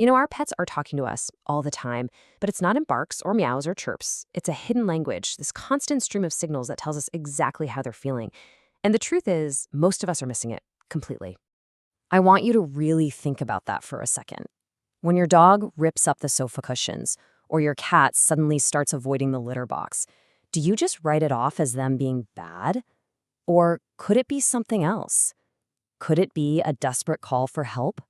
Our pets are talking to us all the time, but it's not in barks or meows or chirps. It's a hidden language, this constant stream of signals that tells us exactly how they're feeling. And the truth is, most of us are missing it completely. I want you to really think about that for a second. When your dog rips up the sofa cushions, or your cat suddenly starts avoiding the litter box, do you just write it off as them being bad? Or could it be something else? Could it be a desperate call for help?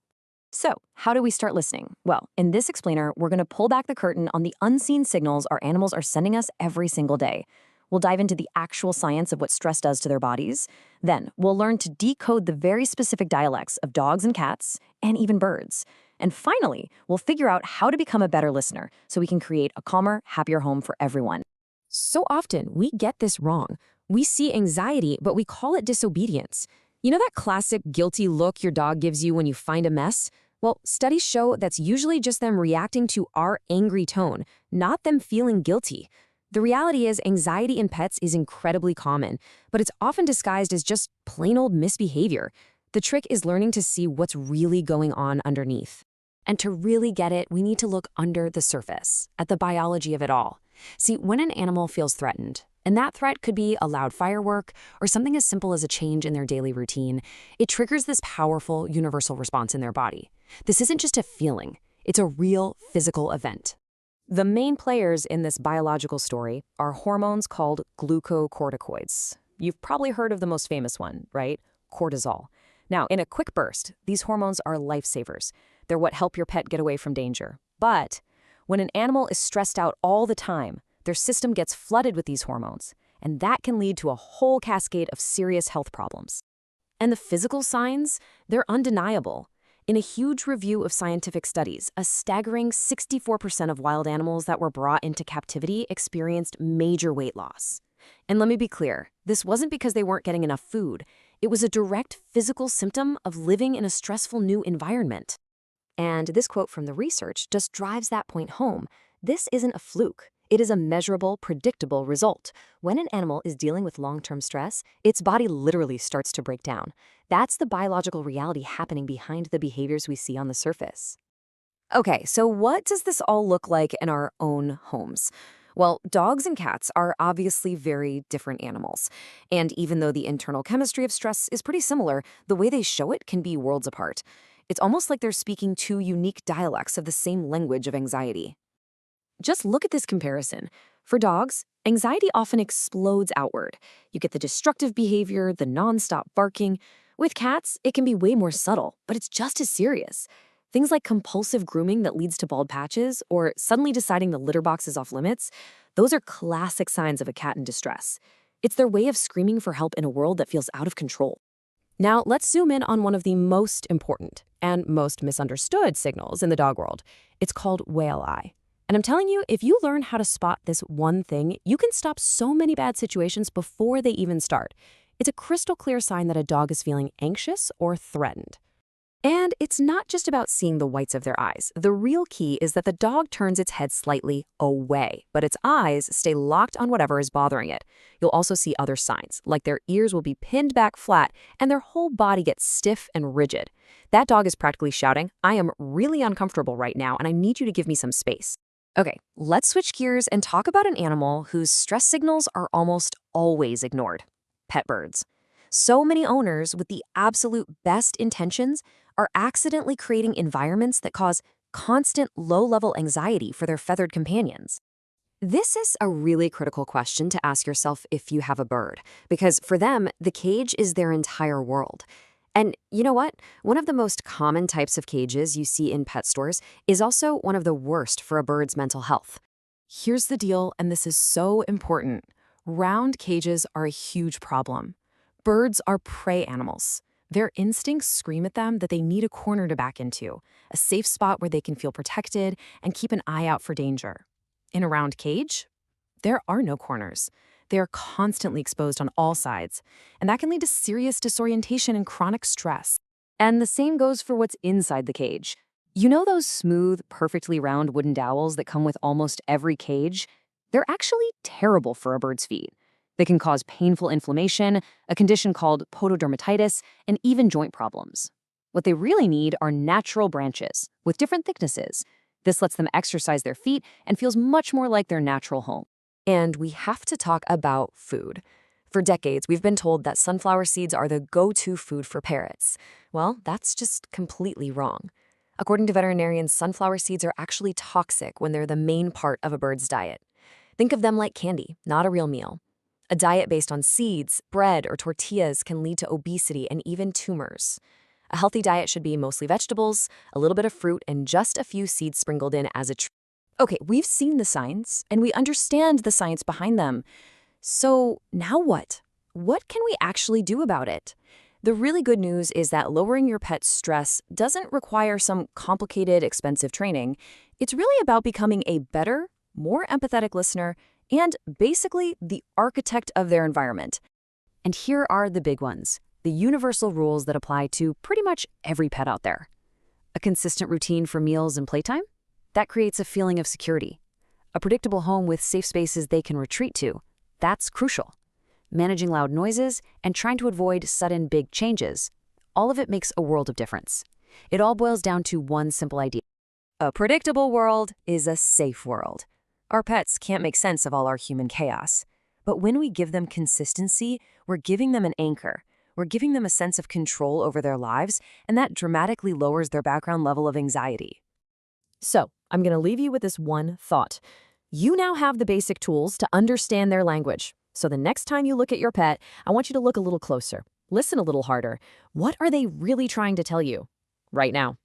So, how do we start listening? Well, in this explainer, we're going to pull back the curtain on the unseen signals our animals are sending us every single day. We'll dive into the actual science of what stress does to their bodies. Then, we'll learn to decode the very specific dialects of dogs and cats, and even birds. And finally, we'll figure out how to become a better listener so we can create a calmer, happier home for everyone. So often, we get this wrong. We see anxiety, but we call it disobedience. That classic guilty look your dog gives you when you find a mess? Well, studies show that's usually just them reacting to our angry tone, not them feeling guilty. The reality is anxiety in pets is incredibly common, but it's often disguised as just plain old misbehavior. The trick is learning to see what's really going on underneath. And to really get it, we need to look under the surface, at the biology of it all. See, when an animal feels threatened, and that threat could be a loud firework or something as simple as a change in their daily routine, it triggers this powerful universal response in their body. This isn't just a feeling, it's a real physical event. The main players in this biological story are hormones called glucocorticoids. You've probably heard of the most famous one, right? Cortisol. Now, in a quick burst, these hormones are lifesavers. They're what help your pet get away from danger. But when an animal is stressed out all the time, their system gets flooded with these hormones, and that can lead to a whole cascade of serious health problems. And the physical signs, they're undeniable. In a huge review of scientific studies, a staggering 64% of wild animals that were brought into captivity experienced major weight loss. And let me be clear, this wasn't because they weren't getting enough food. It was a direct physical symptom of living in a stressful new environment. And this quote from the research just drives that point home. This isn't a fluke. It is a measurable, predictable result. When an animal is dealing with long-term stress, its body literally starts to break down. That's the biological reality happening behind the behaviors we see on the surface. Okay, so what does this all look like in our own homes? Well, dogs and cats are obviously very different animals. And even though the internal chemistry of stress is pretty similar, the way they show it can be worlds apart. It's almost like they're speaking two unique dialects of the same language of anxiety. Just look at this comparison. For dogs, anxiety often explodes outward. You get the destructive behavior, the nonstop barking. With cats, it can be way more subtle, but it's just as serious. Things like compulsive grooming that leads to bald patches or suddenly deciding the litter box is off limits, those are classic signs of a cat in distress. It's their way of screaming for help in a world that feels out of control. Now, let's zoom in on one of the most important and most misunderstood signals in the dog world. It's called whale eye. And I'm telling you, if you learn how to spot this one thing, you can stop so many bad situations before they even start. It's a crystal clear sign that a dog is feeling anxious or threatened. And it's not just about seeing the whites of their eyes. The real key is that the dog turns its head slightly away, but its eyes stay locked on whatever is bothering it. You'll also see other signs, like their ears will be pinned back flat and their whole body gets stiff and rigid. That dog is practically shouting, "I am really uncomfortable right now and I need you to give me some space." Okay, let's switch gears and talk about an animal whose stress signals are almost always ignored: pet birds. So many owners with the absolute best intentions are accidentally creating environments that cause constant low-level anxiety for their feathered companions. This is a really critical question to ask yourself if you have a bird, because for them, the cage is their entire world. And you know what? One of the most common types of cages you see in pet stores is also one of the worst for a bird's mental health. Here's the deal, and this is so important. Round cages are a huge problem. Birds are prey animals. Their instincts scream at them that they need a corner to back into, a safe spot where they can feel protected and keep an eye out for danger. In a round cage, there are no corners. They are constantly exposed on all sides, and that can lead to serious disorientation and chronic stress. And the same goes for what's inside the cage. You know those smooth, perfectly round wooden dowels that come with almost every cage? They're actually terrible for a bird's feet. They can cause painful inflammation, a condition called pododermatitis, and even joint problems. What they really need are natural branches with different thicknesses. This lets them exercise their feet and feels much more like their natural home. And we have to talk about food. For decades, we've been told that sunflower seeds are the go-to food for parrots. Well, that's just completely wrong. According to veterinarians, sunflower seeds are actually toxic when they're the main part of a bird's diet. Think of them like candy, not a real meal. A diet based on seeds, bread, or tortillas can lead to obesity and even tumors. A healthy diet should be mostly vegetables, a little bit of fruit, and just a few seeds sprinkled in as a treat. Okay, we've seen the signs, and we understand the science behind them. So now what? What can we actually do about it? The really good news is that lowering your pet's stress doesn't require some complicated, expensive training. It's really about becoming a better, more empathetic listener and basically the architect of their environment. And here are the big ones, the universal rules that apply to pretty much every pet out there. A consistent routine for meals and playtime? That creates a feeling of security. A predictable home with safe spaces they can retreat to? That's crucial. Managing loud noises and trying to avoid sudden big changes. All of it makes a world of difference. It all boils down to one simple idea. A predictable world is a safe world. Our pets can't make sense of all our human chaos. But when we give them consistency, we're giving them an anchor. We're giving them a sense of control over their lives, and that dramatically lowers their background level of anxiety. So, I'm going to leave you with this one thought. You now have the basic tools to understand their language. So the next time you look at your pet, I want you to look a little closer. Listen a little harder. What are they really trying to tell you right now?